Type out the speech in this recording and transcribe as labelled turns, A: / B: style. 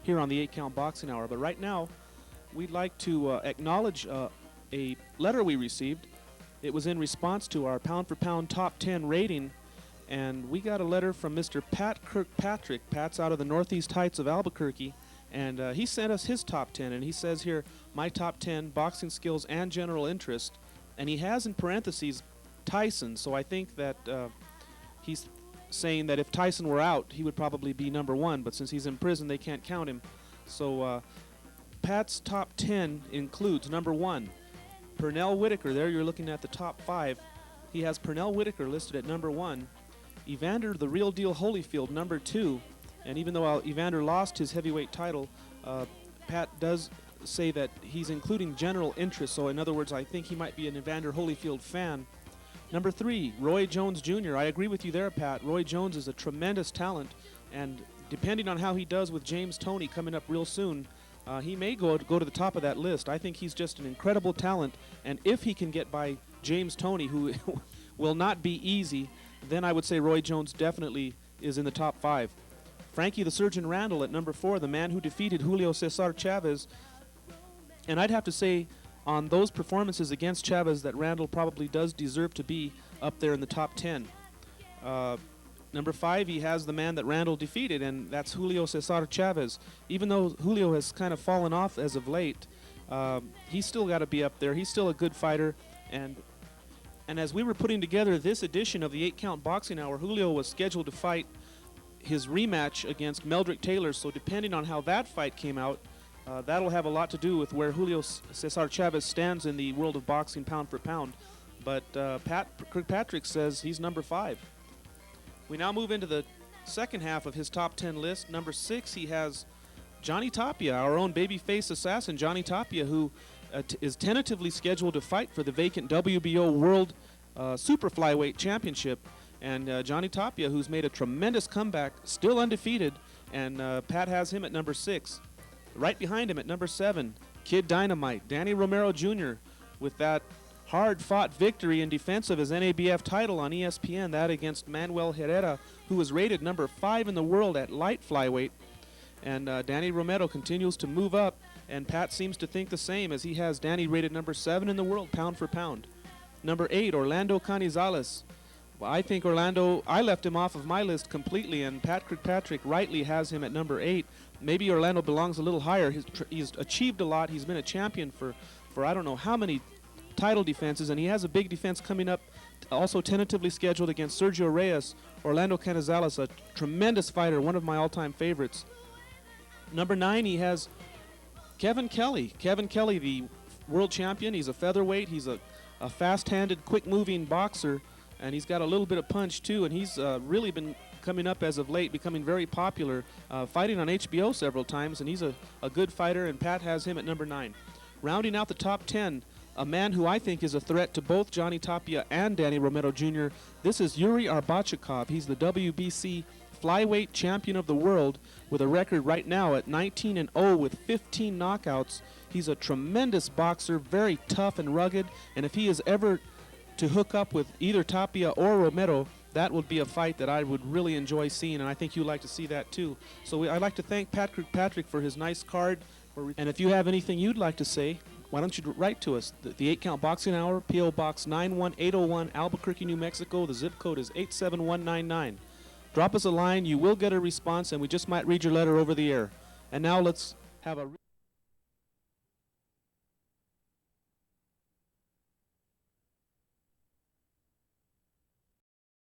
A: here on the 8 Count Boxing Hour. But right now, we'd like to acknowledge a letter we received. It was in response to our pound-for-pound top 10 rating, and we got a letter from Mr. Pat Kirkpatrick. Pat's out of the Northeast Heights of Albuquerque, and he sent us his top 10, and he says here, my top 10 boxing skills and general interest, and he has in parentheses Tyson, so I think that he's saying that if Tyson were out, he would probably be number 1, but since he's in prison, they can't count him. So Pat's top 10 includes number 1, Pernell Whitaker. There you're looking at the top 5. He has Pernell Whitaker listed at number 1, Evander the Real Deal Holyfield number 2, and even though Evander lost his heavyweight title, Pat does say that he's including general interest, so in other words, I think he might be an Evander Holyfield fan. Number 3, Roy Jones Jr. I agree with you there, Pat. Roy Jones is a tremendous talent, and depending on how he does with James Toney coming up real soon, he may go to the top of that list. I think he's just an incredible talent, and if he can get by James Toney, who will not be easy, then I would say Roy Jones definitely is in the top 5. Frankie the Surgeon Randall at number 4, the man who defeated Julio Cesar Chavez, and I'd have to say on those performances against Chavez that Randall probably does deserve to be up there in the top 10. Number 5, he has the man that Randall defeated, and that's Julio Cesar Chavez. Even though Julio has kind of fallen off as of late, he's still got to be up there. He's still a good fighter, and as we were putting together this edition of the 8 Count Boxing Hour, Julio was scheduled to fight his rematch against Meldrick Taylor, so depending on how that fight came out, that'll have a lot to do with where Julio Cesar Chavez stands in the world of boxing pound for pound. But Pat Kirkpatrick says he's number 5. We now move into the second half of his top 10 list. Number 6, he has Johnny Tapia, our own babyface assassin, Johnny Tapia, who is tentatively scheduled to fight for the vacant WBO World Super Flyweight Championship. And Johnny Tapia, who's made a tremendous comeback, still undefeated, and Pat has him at number 6. Right behind him at number 7, Kid Dynamite, Danny Romero Jr., with that hard-fought victory in defense of his NABF title on ESPN, that against Manuel Herrera, who was rated number 5 in the world at light flyweight. And Danny Romero continues to move up, and Pat seems to think the same, as he has Danny rated number 7 in the world pound for pound. Number 8, Orlando Canizales. Well, I think Orlando, I left him off of my list completely, and Pat Kirkpatrick rightly has him at number 8. Maybe Orlando belongs a little higher. He's achieved a lot. He's been a champion for I don't know how many title defenses, and he has a big defense coming up, also tentatively scheduled against Sergio Reyes. Orlando Canizales, a tremendous fighter, one of my all-time favorites. Number 9, he has Kevin Kelly. Kevin Kelly, the world champion. He's a featherweight. He's a fast-handed, quick-moving boxer, and he's got a little bit of punch too, and he's really been coming up as of late, becoming very popular, fighting on HBO several times, and he's a good fighter, and Pat has him at number 9. Rounding out the top 10, a man who I think is a threat to both Johnny Tapia and Danny Romero Jr., this is Yuri Arbachakov. He's the WBC flyweight champion of the world with a record right now at 19-0 with 15 knockouts. He's a tremendous boxer, very tough and rugged, and if he is ever to hook up with either Tapia or Romero, that would be a fight that I would really enjoy seeing, and I think you'd like to see that too. So I'd like to thank Pat Kirkpatrick for his nice card, and if you have anything you'd like to say, why don't you write to us? The 8 Count Boxing Hour, P.O. Box 91801, Albuquerque, New Mexico. The zip code is 87199. Drop us a line, you will get a response, and we just might read your letter over the air. And now let's have a